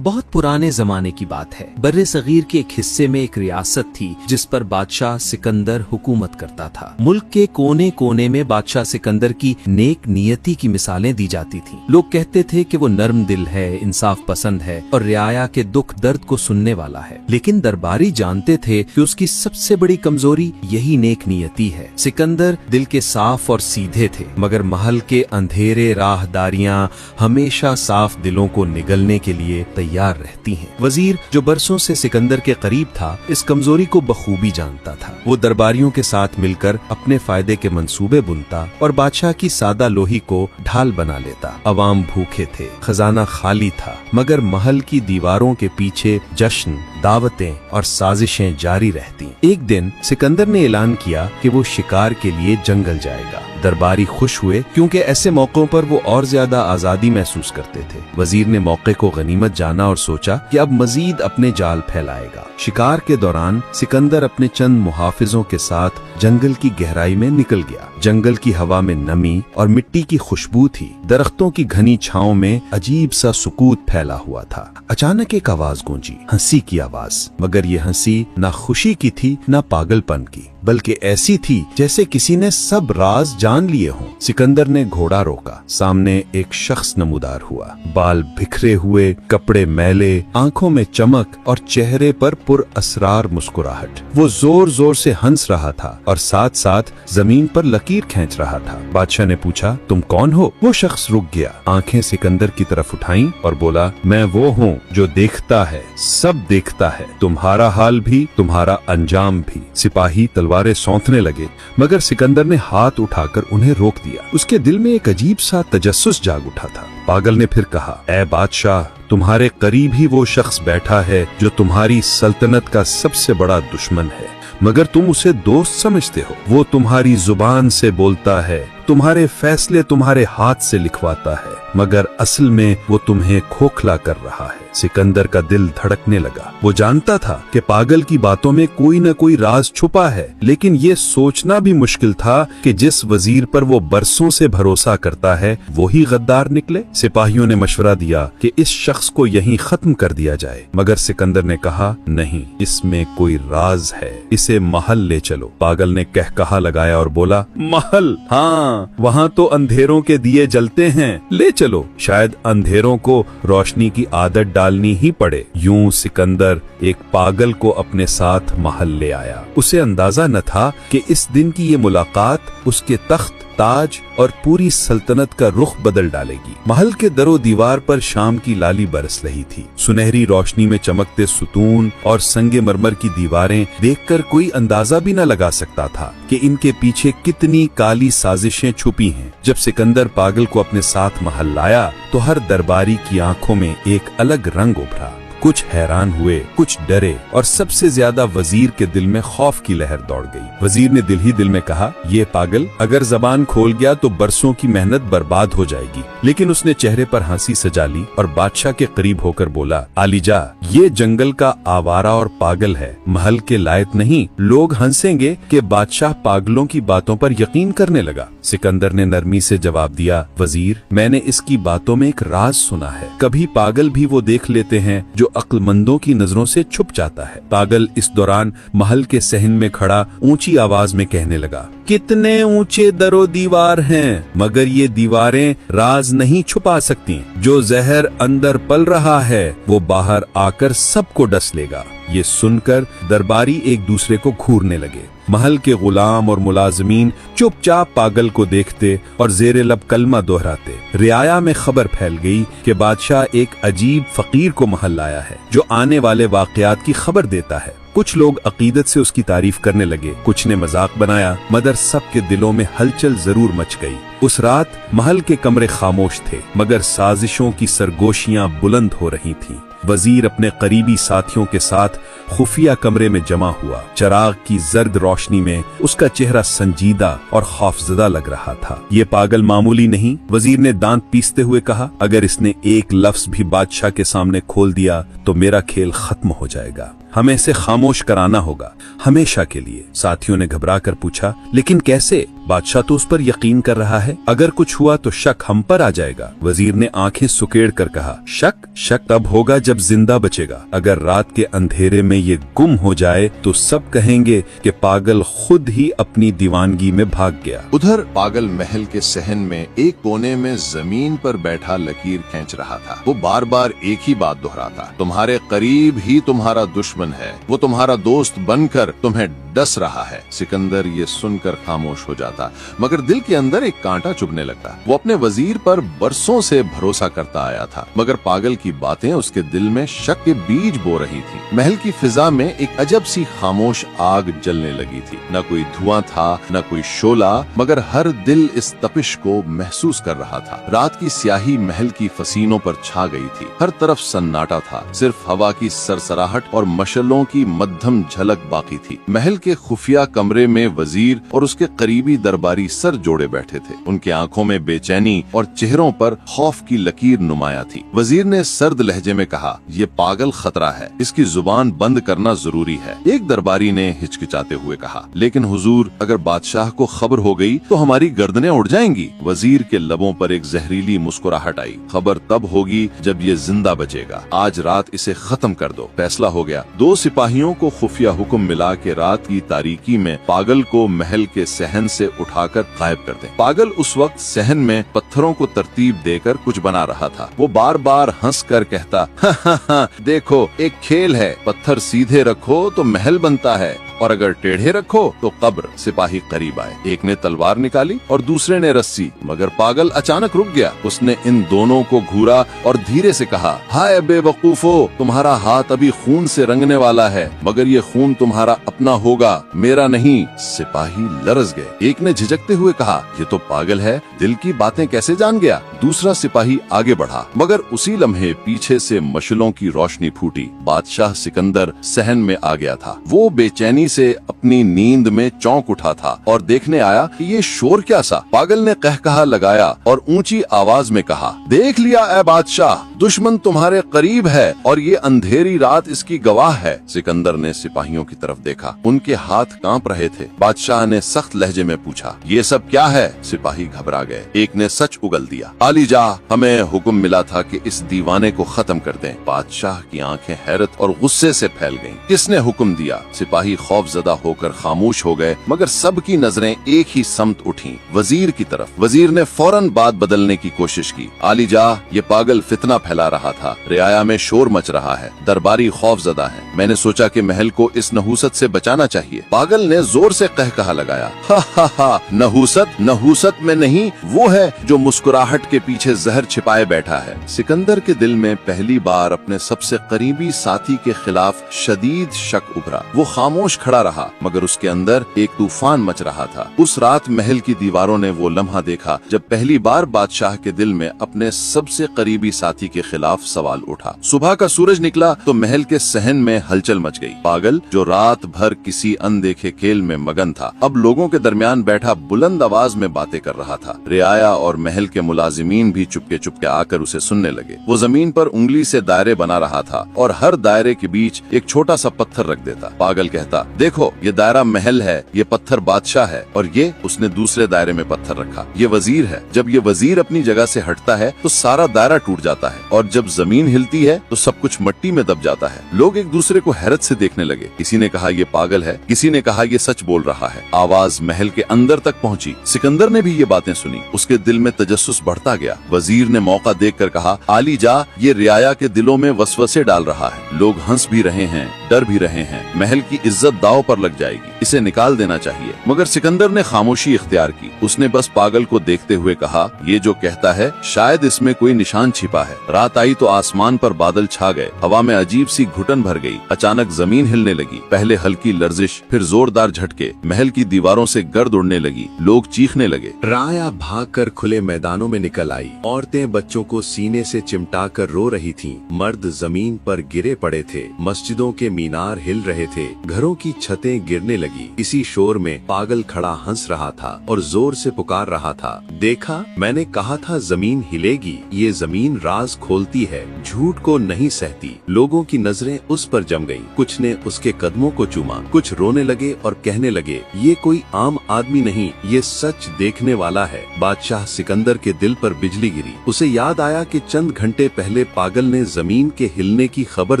बहुत पुराने जमाने की बात है। बर्रे सगीर के एक हिस्से में एक रियासत थी जिस पर बादशाह सिकंदर हुकूमत करता था। मुल्क के कोने कोने में बादशाह सिकंदर की नेक नियति की मिसालें दी जाती थीं। लोग कहते थे कि वो नर्म दिल है, इंसाफ पसंद है और रियाया के दुख दर्द को सुनने वाला है। लेकिन दरबारी जानते थे कि उसकी सबसे बड़ी कमजोरी यही नेक नियति है। सिकंदर दिल के साफ और सीधे थे, मगर महल के अंधेरे राहदारियां हमेशा साफ दिलों को निगलने के लिए तैयार रहती हैं। वजीर जो बरसों से सिकंदर के करीब था, इस कमजोरी को बखूबी जानता था। वो दरबारियों के साथ मिलकर अपने फायदे के मंसूबे बुनता और बादशाह की सादा लोही को ढाल बना लेता। अवाम भूखे थे, खजाना खाली था, मगर महल की दीवारों के पीछे जश्न, दावतें और साजिशें जारी रहती। एक दिन सिकंदर ने ऐलान किया कि वो शिकार के लिए जंगल जाएगा। दरबारी खुश हुए क्योंकि ऐसे मौकों पर वो और ज्यादा आजादी महसूस करते थे। वजीर ने मौके को गनीमत जाना और सोचा कि अब मजीद अपने जाल फैलाएगा। शिकार के दौरान सिकंदर अपने चंद मुहाफिजों के साथ जंगल की गहराई में निकल गया। जंगल की हवा में नमी और मिट्टी की खुशबू थी। दरख्तों की घनी छांव में अजीब सा सुकूत फैला हुआ था। अचानक एक आवाज गूंजी, हंसी की आवाज, मगर ये हंसी ना खुशी की थी ना पागलपन की, बल्कि ऐसी थी जैसे किसी ने सब राज जान लिए हों। सिकंदर ने घोड़ा रोका। सामने एक शख्स नमूदार हुआ। बाल बिखरे हुए, कपड़े मैले, आंखों में चमक और चेहरे पर पुरअसरार मुस्कुराहट। वो जोर जोर से हंस रहा था और साथ साथ जमीन पर लकीर खींच रहा था। बादशाह ने पूछा, तुम कौन हो? वो शख्स रुक गया, आंखें सिकंदर की तरफ उठाई और बोला, मैं वो हूँ जो देखता है, सब देखता है, तुम्हारा हाल भी, तुम्हारा अंजाम भी। सिपाही तलवारें सौंधने लगे, मगर सिकंदर ने हाथ उठाकर उन्हें रोक दिया। उसके दिल में एक अजीब सा तजस्सुस जाग उठा था। पागल ने फिर कहा, ऐ बादशाह, तुम्हारे करीब ही वो शख्स बैठा है जो तुम्हारी सल्तनत का सबसे बड़ा दुश्मन है, मगर तुम उसे दोस्त समझते हो। वो तुम्हारी जुबान से बोलता है, तुम्हारे फैसले तुम्हारे हाथ से लिखवाता है, मगर असल में वो तुम्हें खोखला कर रहा है। सिकंदर का दिल धड़कने लगा। वो जानता था कि पागल की बातों में कोई न कोई राज छुपा है, लेकिन ये सोचना भी मुश्किल था कि जिस वजीर पर वो बरसों से भरोसा करता है वो ही गद्दार निकले। सिपाहियों ने मशवरा दिया कि इस शख्स को यहीं खत्म कर दिया जाए, मगर सिकंदर ने कहा, नहीं, इसमें कोई राज है, इसे महल ले चलो। पागल ने कहकहा लगाया और बोला, महल? हाँ, वहाँ तो अंधेरों के दिए जलते हैं, ले चलो, शायद अंधेरों को रोशनी की आदत डालनी ही पड़े। यूं सिकंदर एक पागल को अपने साथ महल ले आया। उसे अंदाजा न था कि इस दिन की ये मुलाकात उसके तख्त, ताज और पूरी सल्तनत का रुख बदल डालेगी। महल के दरो दीवार पर शाम की लाली बरस रही थी। सुनहरी रोशनी में चमकते सुतून और संगे मरमर की दीवारें देखकर कोई अंदाजा भी न लगा सकता था कि इनके पीछे कितनी काली साजिशें छुपी हैं। जब सिकंदर पागल को अपने साथ महल लाया तो हर दरबारी की आंखों में एक अलग रंग उभरा। कुछ हैरान हुए, कुछ डरे और सबसे ज्यादा वजीर के दिल में खौफ की लहर दौड़ गई। वजीर ने दिल ही दिल में कहा, ये पागल अगर जबान खोल गया तो बरसों की मेहनत बर्बाद हो जाएगी। लेकिन उसने चेहरे पर हंसी सजा ली और बादशाह के करीब होकर बोला, आलीजा, ये जंगल का आवारा और पागल है, महल के लायक नहीं। लोग हंसेंगे कि बादशाह पागलों की बातों पर यकीन करने लगा। सिकंदर ने नरमी से जवाब दिया, वजीर, मैंने इसकी बातों में एक राज सुना है। कभी पागल भी वो देख लेते हैं जो अक्लमंदों की नजरों से छुप जाता है। पागल इस दौरान महल के सहन में खड़ा ऊंची आवाज में कहने लगा, कितने ऊंचे दरो दीवार हैं, मगर ये दीवारें राज नहीं छुपा सकती। जो जहर अंदर पल रहा है वो बाहर आकर सबको डस लेगा। ये सुनकर दरबारी एक दूसरे को घूरने लगे। महल के गुलाम और मुलाजमीन चुपचाप पागल को देखते और जेरे लब कलमा दोहराते। रियाया में खबर फैल गई कि बादशाह एक अजीब फकीर को महल लाया है जो आने वाले वाकयात की खबर देता है। कुछ लोग अकीदत से उसकी तारीफ करने लगे, कुछ ने मजाक बनाया, मगर सबके दिलों में हलचल जरूर मच गई। उस रात महल के कमरे खामोश थे, मगर साजिशों की सरगोशियां बुलंद हो रही थीं। वजीर अपने करीबी साथियों के साथ खुफिया कमरे में जमा हुआ। चिराग की जर्द रोशनी में उसका चेहरा संजीदा और खौफजदा लग रहा था। ये पागल मामूली नहीं, वजीर ने दांत पीसते हुए कहा, अगर इसने एक लफ्ज भी बादशाह के सामने खोल दिया तो मेरा खेल खत्म हो जाएगा। हमें इसे खामोश कराना होगा, हमेशा के लिए। साथियों ने घबरा कर पूछा, लेकिन कैसे? बादशाह तो उस पर यकीन कर रहा है, अगर कुछ हुआ तो शक हम पर आ जाएगा। वजीर ने आंखें सुकेड़ कर कहा, शक शक तब होगा जब जिंदा बचेगा। अगर रात के अंधेरे में ये गुम हो जाए तो सब कहेंगे कि पागल खुद ही अपनी दीवानगी में भाग गया। उधर पागल महल के सहन में एक कोने में जमीन पर बैठा लकीर खींच रहा था। वो बार बार एक ही बात दोहराता, तुम्हारे करीब ही तुम्हारा दुश्मन है, वो तुम्हारा दोस्त बनकर तुम्हें डस रहा है। सिकंदर ये सुनकर खामोश हो जाता, मगर दिल के अंदर एक कांटा चुभने लगता। वो अपने वजीर पर बरसों से भरोसा करता आया था, मगर पागल की बातें उसके दिल में शक के बीज बो रही थी। महल की फिजा में एक अजब सी खामोश आग जलने लगी थी। न कोई धुआं था, न कोई शोला, मगर हर दिल इस तपिश को महसूस कर रहा था। रात की स्याही महल की फसीनों पर छा गई थी। हर तरफ सन्नाटा था, सिर्फ हवा की सरसराहट और मशलों की मध्यम झलक बाकी थी। महल के खुफिया कमरे में वजीर और उसके करीबी दरबारी सर जोड़े बैठे थे। उनकी आंखों में बेचैनी और चेहरों पर खौफ की लकीर नुमाया थी। वजीर ने सर्द लहजे में कहा, ये पागल खतरा है, इसकी जुबान बंद करना जरूरी है। एक दरबारी ने हिचकिचाते हुए कहा, लेकिन हुजूर, अगर बादशाह को खबर हो गई तो हमारी गर्दनें उड़ जाएंगी। वजीर के लबों पर एक जहरीली मुस्कुराहट आई, खबर तब होगी जब ये जिंदा बचेगा। आज रात इसे खत्म कर दो। फैसला हो गया। दो सिपाहियों को खुफिया हुक्म मिला कि रात की तारीकी में पागल को महल के सहन से उठाकर गायब कर दें। पागल उस वक्त सहन में पत्थरों को तरतीब देकर कुछ बना रहा था। वो बार बार हंस कर कहता, हा, देखो एक खेल है, पत्थर सीधे रखो तो महल बनता है और अगर टेढ़े रखो तो कब्र। सिपाही करीब आए, एक ने तलवार निकाली और दूसरे ने रस्सी, मगर पागल अचानक रुक गया। उसने इन दोनों को घूरा और धीरे से कहा, हाय बेवकूफो, तुम्हारा हाथ अभी खून से रंगने वाला है, मगर ये खून तुम्हारा अपना होगा, मेरा नहीं। सिपाही लरस गए। एक ने झिझकते हुए कहा, ये तो पागल है, दिल की बातें कैसे जान गया। दूसरा सिपाही आगे बढ़ा, मगर उसी लम्हे पीछे से मशलों की रोशनी फूटी। बादशाह सिकंदर सहन में आ गया था। वो बेचैनी से अपनी नींद में चौंक उठा था और देखने आया कि ये शोर क्या सा। पागल ने कहकहा लगाया और ऊंची आवाज में कहा, देख लिया ऐ बादशाह, दुश्मन तुम्हारे करीब है और ये अंधेरी रात इसकी गवाह है। सिकंदर ने सिपाहियों की तरफ देखा, उनके हाथ कांप रहे थे। बादशाह ने सख्त लहजे में पूछा, ये सब क्या है। सिपाही घबरा गए। एक ने सच उगल दिया, आली जा, हमें हुक्म मिला था कि इस दीवाने को खत्म कर दें। बादशाह की आंखें हैरत और गुस्से से फैल गईं। किसने हुक्म दिया। सिपाही खौफजदा होकर खामोश हो गए, मगर सबकी नजरें एक ही समत उठी, वजीर की तरफ। वजीर ने फौरन बात बदलने की कोशिश की, आली जा, ये पागल फितना फैला रहा था, रियाया में शोर मच रहा है, दरबारी खौफजदा है, मैंने सोचा कि महल को इस नहूसत से बचाना चाहिए। पागल ने जोर से कहकहा लगाया, हा, नहूसत में नहीं, वो है जो मुस्कुराहट के पीछे जहर छिपाए बैठा है। सिकंदर के दिल में पहली बार अपने सबसे करीबी साथी के खिलाफ शदीद शक उभरा। वो खामोश खड़ा रहा, मगर उसके अंदर एक तूफान मच रहा था। उस रात महल की दीवारों ने वो लम्हा देखा जब पहली बार बादशाह के दिल में अपने सबसे करीबी साथी के खिलाफ सवाल उठा। सुबह का सूरज निकला तो महल के सहन में हलचल मच गई। पागल, जो रात भर किसी अनदेखे खेल में मगन था, अब लोगों के दरमियान बैठा बुलंद आवाज में बातें कर रहा था। रियाया और महल के मुलाजिमीन भी चुपके चुपके आकर उसे सुनने लगे। वो जमीन पर उंगली से दायरे बना रहा था और हर दायरे के बीच एक छोटा सा पत्थर रख देता। पागल कहता, देखो ये दायरा महल है, ये पत्थर बादशाह है और ये, उसने दूसरे दायरे में पत्थर रखा, ये वजीर है। जब ये वजीर अपनी जगह से हटता है तो सारा दायरा टूट जाता है और जब जमीन हिलती है तो सब कुछ मिट्टी में दब जाता है। लोग एक दूसरे को हैरत से देखने लगे। किसी ने कहा ये पागल है, किसी ने कहा ये सच बोल रहा है। आवाज महल के अंदर तक पहुंची। सिकंदर ने भी ये बातें सुनी। उसके दिल में तजस्सुस बढ़ता गया। वजीर ने मौका देखकर कहा, आली जा, ये रियाया के दिलों में वसवसे डाल रहा है। लोग हंस भी रहे हैं, डर भी रहे हैं, महल की इज्जत दांव पर लग जाएगी, इसे निकाल देना चाहिए। मगर सिकंदर ने खामोशी इख्तियार की। उसने बस पागल को देखते हुए कहा, ये जो कहता है शायद इसमें कोई निशान छिपा है। रात आई तो आसमान पर बादल छा गए, हवा में अजीब सी घुटन भर गई। अचानक जमीन हिलने लगी, पहले हल्की लर्जिश, फिर जोरदार झटके। महल की दीवारों से गर्द उड़ने लगी, लोग चीखने लगे। राया भागकर खुले मैदानों में निकल आई। औरतें बच्चों को सीने से चिमटा कर रो रही थीं। मर्द जमीन पर गिरे पड़े थे। मस्जिदों के मीनार हिल रहे थे, घरों की छतें गिरने लगी। इसी शोर में पागल खड़ा हंस रहा था और जोर से पुकार रहा था, देखा, मैंने कहा था जमीन हिलेगी। ये जमीन राज खोलती है, झूठ को नहीं सहती। लोगों की नजरें उस पर जम गईं। कुछ ने उसके कदमों को चूमा, कुछ रोने लगे और कहने लगे, ये कोई आम आदमी नहीं, ये सच देखने वाला है। बादशाह सिकंदर के दिल पर बिजली गिरी। उसे याद आया कि चंद घंटे पहले पागल ने जमीन के हिलने की खबर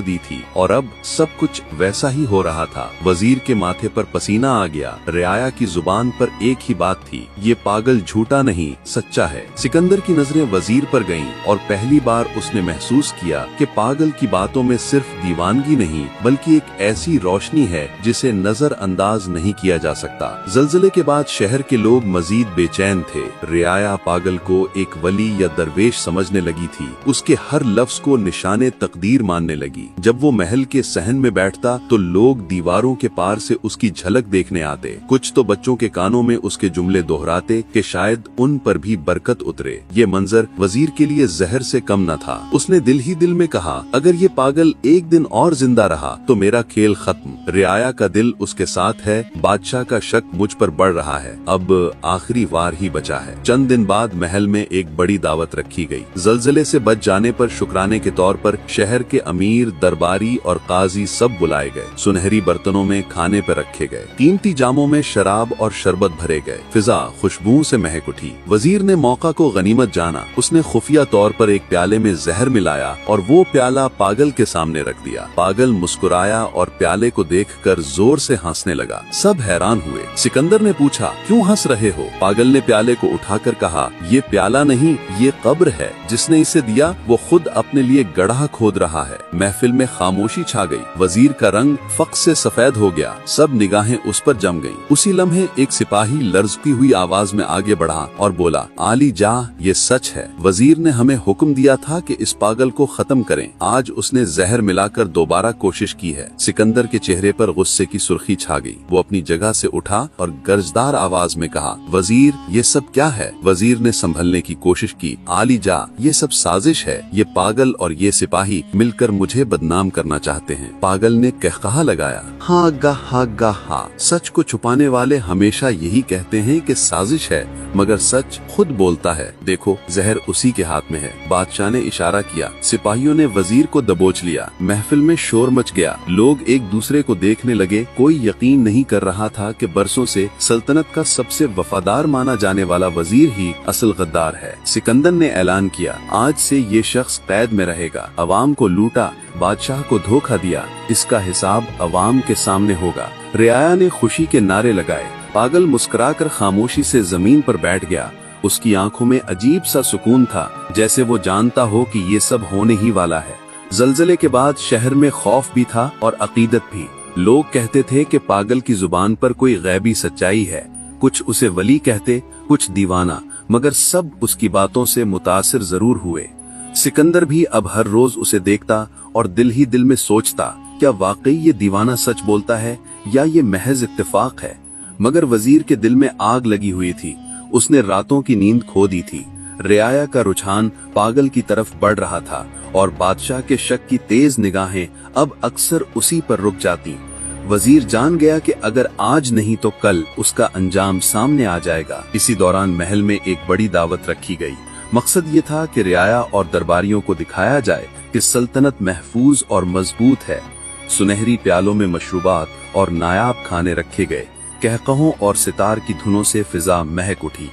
दी थी और अब सब कुछ वैसा ही हो रहा था। वजीर के माथे पर पसीना आ गया। रियाया की जुबान पर एक ही बात थी, ये पागल झूठा नहीं, सच्चा है। सिकंदर की नजरें वजीर पर गईं और पहली बार उसने महसूस किया कि पागल की बातों में सिर्फ दीवानगी नहीं, बल्कि एक ऐसी रोशनी है जिसे नजर अंदाज नहीं किया जा सकता। जल्जले के बाद शहर के लोग मजीद बेचैन थे। रियाया पागल को एक वली या दरवेश समझने लगी थी। उसके हर लफ्ज को निशाने तकदीर मानने लगी। जब वो महल के सहन में बैठता तो लोग दीवारों के पार से उसकी झलक देखने आते। कुछ तो बच्चों के कानों में उसके जुमले दोहराते कि शायद उन पर भी बरकत उतरे। ये मंजर वजीर के लिए जहर से कम न था। उसने दिल ही दिल में कहा, अगर ये पागल एक दिन और जिंदा रहा तो मेरा खेल खत्म। रियाया का दिल उसके साथ है। बादशाह का शक मुझ पर बढ़ रहा है। अब आखिरी वार ही बचा है। चंद दिन बाद महल में एक बड़ी दावत रखी गई। जल्जले से बच जाने पर शुक्राने के तौर पर शहर के अमीर, दरबारी और काजी सब बुलाए गए। सुनहरी बर्तनों में खाने पर रखे गए। कीमती जामों में शराब और शरबत भरे गए। फिजा खुशबू से महक उठी। वजीर ने मौका को गनीमत जाना। उसने खुफिया तौर पर एक प्याले में जहर मिलाया और वो प्याला पागल के सामने रख दिया। पागल मुस्कुराया और प्याले को देखकर जोर से हंसने लगा। सब हैरान हुए। सिकंदर ने पूछा, क्यों हंस रहे हो? पागल ने प्याले को उठाकर कहा, ये प्याला नहीं, ये कब्र है। जिसने इसे दिया वो खुद अपने लिए गड्ढा खोद रहा है। महफिल में खामोशी छा गई। वजीर का रंग फख्र से सफेद हो गया। सब निगाहें उस पर जम गईं। उसी लम्हे एक सिपाही लर्जती हुई आवाज में आगे बढ़ा और बोला, आली जा, ये सच है। वजीर ने हमें हुक्म दिया था कि इस पागल को खत्म करें। आज उसने जहर मिलाकर दोबारा कोशिश की है। सिकंदर के चेहरे पर गुस्से की सुर्खी छा गई। वो अपनी जगह से उठा और गर्जदार आवाज में कहा, वजीर, ये सब क्या है? वजीर ने संभलने की कोशिश की। आली जा, ये सब साजिश है। ये पागल और ये सिपाही मिलकर मुझे बदनाम करना चाहते हैं। पागल ने कहकहा लगाया, हाँ गा हा गा हा। सच को छुपाने वाले हमेशा यही कहते हैं कि साजिश है, मगर सच खुद बोलता है। देखो, जहर उसी के हाथ में है। बादशाह ने इशारा किया। सिपाहियों ने वजीर को दबोच लिया। महफिल में शोर मच गया। लोग एक दूसरे को देखने लगे। कोई यकीन नहीं कर रहा था कि बरसों से सल्तनत का सबसे वफादार माना जाने वाला वजीर ही असल गद्दार है। सिकंदर ने ऐलान किया, आज से ये शख्स कैद में रहेगा। अवाम को लूटा, बादशाह को धोखा दिया, इसका हिसाब अवाम के सामने होगा। रियाया ने खुशी के नारे लगाए। पागल मुस्कुराकर खामोशी से जमीन पर बैठ गया। उसकी आंखों में अजीब सा सुकून था, जैसे वो जानता हो कि ये सब होने ही वाला है। जल्जले के बाद शहर में खौफ भी था और अकीदत भी। लोग कहते थे कि पागल की जुबान पर कोई गैबी सच्चाई है। कुछ उसे वली कहते, कुछ दीवाना, मगर सब उसकी बातों से मुतासिर जरूर हुए। सिकंदर भी अब हर रोज उसे देखता और दिल ही दिल में सोचता, क्या वाकई ये दीवाना सच बोलता है या ये महज इत्तेफाक है? मगर वजीर के दिल में आग लगी हुई थी। उसने रातों की नींद खो दी थी। रियाया का रुझान पागल की तरफ बढ़ रहा था और बादशाह के शक की तेज निगाहें अब अक्सर उसी पर रुक जाती। वजीर जान गया कि अगर आज नहीं तो कल उसका अंजाम सामने आ जाएगा। इसी दौरान महल में एक बड़ी दावत रखी गई। मकसद ये था कि रियाया और दरबारियों को दिखाया जाए कि सल्तनत महफूज और मजबूत है। सुनहरी प्यालों में मशरूबात और नायाब खाने रखे गए। कहकहों और सितार की धुनों से फिजा महक उठी।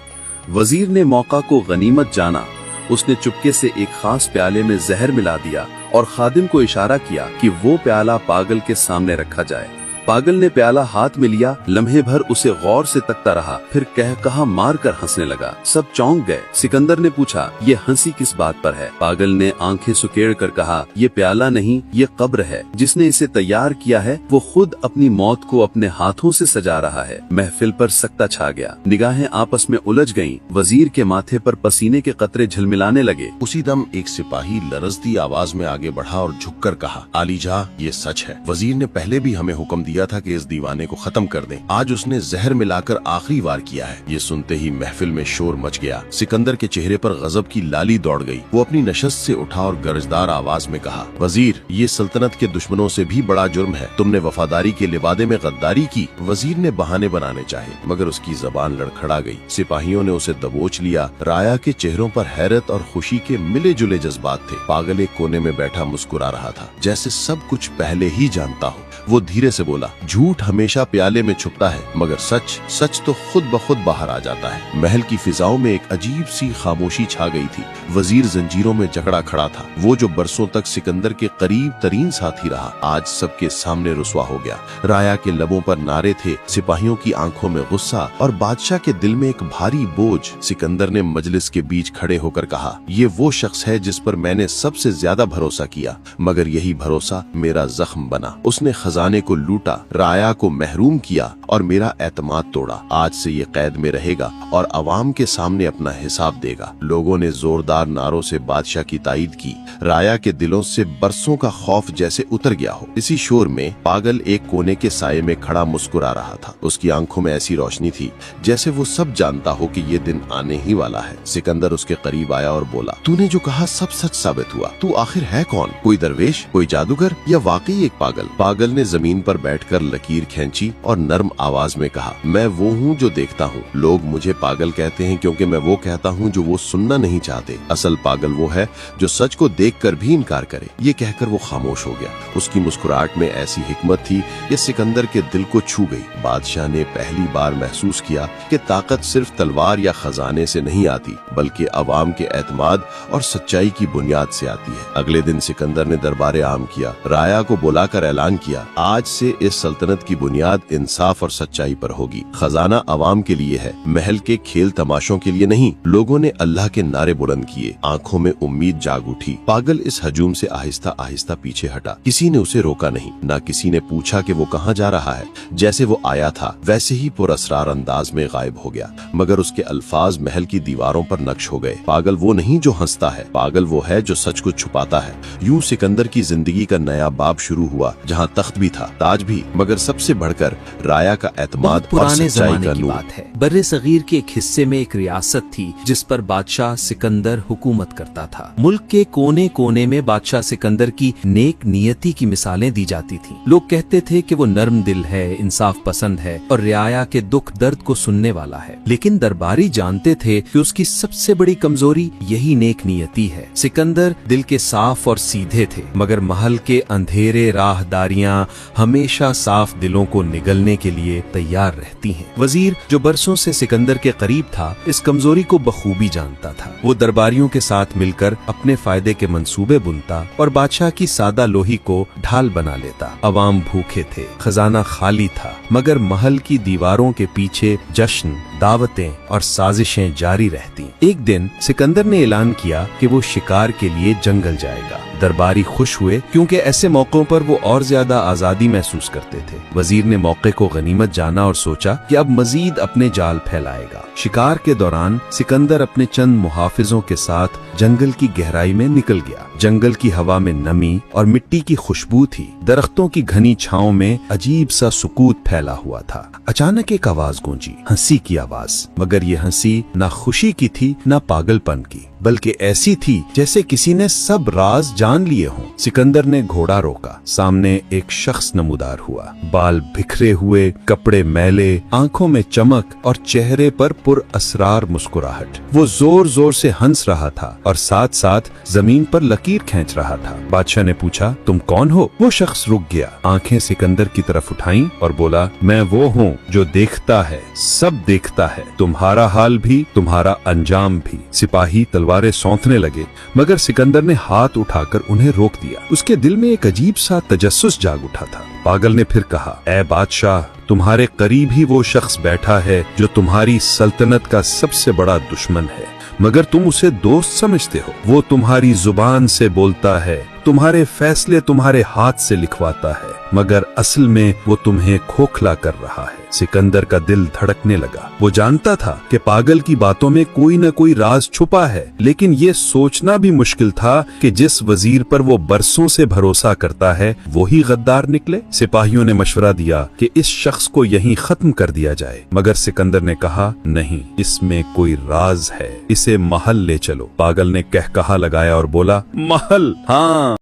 वजीर ने मौका को गनीमत जाना। उसने चुपके से एक खास प्याले में जहर मिला दिया और खादिम को इशारा किया कि वो प्याला पागल के सामने रखा जाए। पागल ने प्याला हाथ में लिया, लम्हे भर उसे गौर से तकता रहा, फिर कहकहा मारकर हंसने लगा। सब चौंक गए। सिकंदर ने पूछा, ये हंसी किस बात पर है? पागल ने आंखें सुकेड़ कर कहा, ये प्याला नहीं, ये कब्र है। जिसने इसे तैयार किया है वो खुद अपनी मौत को अपने हाथों से सजा रहा है। महफिल पर सकता छा गया। निगाहें आपस में उलझ गईं। वजीर के माथे पर पसीने के कतरे झिलमिलाने लगे। उसी दम एक सिपाही लरजती आवाज में आगे बढ़ा और झुककर कहा, आलीजा, ये सच है। वजीर ने पहले भी हमें हुक्म दिया दिया था कि इस दीवाने को खत्म कर दें। आज उसने जहर मिलाकर आखिरी वार किया है। ये सुनते ही महफिल में शोर मच गया। सिकंदर के चेहरे पर गजब की लाली दौड़ गई। वो अपनी नशस्त से उठा और गरजदार आवाज में कहा, वजीर, ये सल्तनत के दुश्मनों से भी बड़ा जुर्म है। तुमने वफादारी के लिबादे में गद्दारी की। वजीर ने बहाने बनाने चाहे मगर उसकी जबान लड़खड़ा गई। सिपाहियों ने उसे दबोच लिया। राया के चेहरों पर हैरत और खुशी के मिले जुले जज्बात थे। पागल एक कोने में बैठा मुस्कुरा रहा था, जैसे सब कुछ पहले ही जानता हो। वो धीरे से बोला, झूठ हमेशा प्याले में छुपता है मगर सच तो खुद ब खुद बाहर आ जाता है। महल की फिजाओं में एक अजीब सी खामोशी छा गई थी। वजीर जंजीरों में जकड़ा खड़ा था। वो जो बरसों तक सिकंदर के करीब तरीन साथी रहा, आज सबके सामने रुसवा हो गया। राया के लबों पर नारे थे, सिपाहियों की आंखों में गुस्सा और बादशाह के दिल में एक भारी बोझ। सिकंदर ने मजलिस के बीच खड़े होकर कहा, ये वो शख्स है जिस पर मैंने सबसे ज्यादा भरोसा किया, मगर यही भरोसा मेरा जख्म बना। उसने खजाने को लूटा, राया को महरूम किया और मेरा एतमाद तोड़ा। आज से ये कैद में रहेगा और अवाम के सामने अपना हिसाब देगा। लोगों ने जोरदार नारों से बादशाह की ताईद की। राया के दिलों से बरसों का खौफ जैसे उतर गया हो। इसी शोर में पागल एक कोने के साये में खड़ा मुस्कुरा रहा था। उसकी आंखों में ऐसी रोशनी थी जैसे वो सब जानता हो कि ये दिन आने ही वाला है। सिकंदर उसके करीब आया और बोला, तूने जो कहा सब सच साबित हुआ। तू आखिर है कौन? कोई दरवेश, कोई जादूगर या वाकई एक पागल? पागल ने जमीन पर बैठकर लकीर खींची और नर्म आवाज में कहा, मैं वो हूँ जो देखता हूँ। लोग मुझे पागल कहते हैं क्योंकि मैं वो कहता हूँ जो वो सुनना नहीं चाहते। असल पागल वो है जो सच को देखकर भी इनकार करे। ये कहकर वो खामोश हो गया। उसकी मुस्कुराहट में ऐसी हिकमत थी ये सिकंदर के दिल को छू गई। बादशाह ने पहली बार महसूस किया कि ताकत सिर्फ तलवार या खजाने से नहीं आती बल्कि अवाम के एतमाद और सच्चाई की बुनियाद से आती है। अगले दिन सिकंदर ने दरबार आम किया। राया को बुलाकर ऐलान किया, आज से इस सल्तनत की बुनियाद इंसाफ और सच्चाई पर होगी। खजाना अवाम के लिए है, महल के खेल तमाशों के लिए नहीं। लोगों ने अल्लाह के नारे बुलंद किए। आंखों में उम्मीद जाग उठी। पागल इस हजूम से आहिस्ता आहिस्ता पीछे हटा। किसी ने उसे रोका नहीं, ना किसी ने पूछा कि वो कहाँ जा रहा है। जैसे वो आया था वैसे ही पुरअसरार अंदाज में गायब हो गया, मगर उसके अल्फाज महल की दीवारों पर नक्श हो गए। पागल वो नहीं जो हंसता है, पागल वो है जो सच को छुपाता है। यूं सिकंदर की जिंदगी का नया बाब शुरू हुआ, जहाँ तख्त भी था, ताज भी, मगर सबसे बढ़कर राया का एतमाद और पुराने सच्चाई जमाने का की नूर। बात है। बर्रे सगीर के एक हिस्से में एक रियासत थी जिस पर बादशाह सिकंदर हुकूमत करता था। मुल्क के कोने कोने में बादशाह सिकंदर की नेक नियति की मिसालें दी जाती थीं। लोग कहते थे कि वो नर्म दिल है, इंसाफ पसंद है और रियाया के दुख दर्द को सुनने वाला है। लेकिन दरबारी जानते थे कि उसकी सबसे बड़ी कमजोरी यही नेक नियति है। सिकंदर दिल के साफ और सीधे थे, मगर महल के अंधेरे राहदारियां हमेशा साफ दिलों को निगलने के लिए तैयार रहती हैं। वजीर जो बरसों से सिकंदर के करीब था, इस कमजोरी को बखूबी जानता था। वो दरबारियों के साथ मिलकर अपने फायदे के मंसूबे बुनता और बादशाह की सादा लोही को ढाल बना लेता। अवाम भूखे थे, खजाना खाली था, मगर महल की दीवारों के पीछे जश्न, दावतें और साजिशें जारी रहती। एक दिन सिकंदर ने ऐलान किया कि वो शिकार के लिए जंगल जाएगा। दरबारी खुश हुए क्योंकि ऐसे मौकों पर वो और ज्यादा आजादी महसूस करते थे। वजीर ने मौके को गनीमत जाना और सोचा कि अब मजीद अपने जाल फैलाएगा। शिकार के दौरान सिकंदर अपने चंद मुहाफिजों के साथ जंगल की गहराई में निकल गया। जंगल की हवा में नमी और मिट्टी की खुशबू थी। दरख्तों की घनी छांव में अजीब सा सुकूत फैला हुआ था। अचानक एक आवाज गूंजी, हंसी की आवाज, मगर ये हंसी ना खुशी की थी ना पागलपन की, बल्कि ऐसी थी जैसे किसी ने सब राज जान लिए हों। सिकंदर ने घोड़ा रोका। सामने एक शख्स नमूदार हुआ, बाल बिखरे हुए, कपड़े मैले, आंखों में चमक और चेहरे पर पुरअसरार मुस्कुराहट। वो जोर जोर से हंस रहा था और साथ साथ जमीन पर लकीर खींच रहा था। बादशाह ने पूछा, तुम कौन हो? वो शख्स रुक गया, आंखें सिकंदर की तरफ उठाई और बोला, मैं वो हूँ जो देखता है, सब देखता है, तुम्हारा हाल भी, तुम्हारा अंजाम भी। सिपाही तलवारें सौंधने लगे, मगर सिकंदर ने हाथ उठाकर उन्हें रोक दिया। उसके दिल में एक अजीब सा तजस्सुस जाग उठा था। पागल ने फिर कहा, ऐ बादशाह, तुम्हारे करीब ही वो शख्स बैठा है जो तुम्हारी सल्तनत का सबसे बड़ा दुश्मन है, मगर तुम उसे दोस्त समझते हो। वो तुम्हारी जुबान से बोलता है, तुम्हारे फैसले तुम्हारे हाथ से लिखवाता है, मगर असल में वो तुम्हें खोखला कर रहा है। सिकंदर का दिल धड़कने लगा। वो जानता था कि पागल की बातों में कोई न कोई राज छुपा है, लेकिन ये सोचना भी मुश्किल था कि जिस वजीर पर वो बरसों से भरोसा करता है वो ही गद्दार निकले। सिपाहियों ने मशवरा दिया कि इस शख्स को यहीं खत्म कर दिया जाए, मगर सिकंदर ने कहा, नहीं, इसमें कोई राज है, इसे महल ले चलो। पागल ने कहकहा लगाया और बोला, महल? हाँ,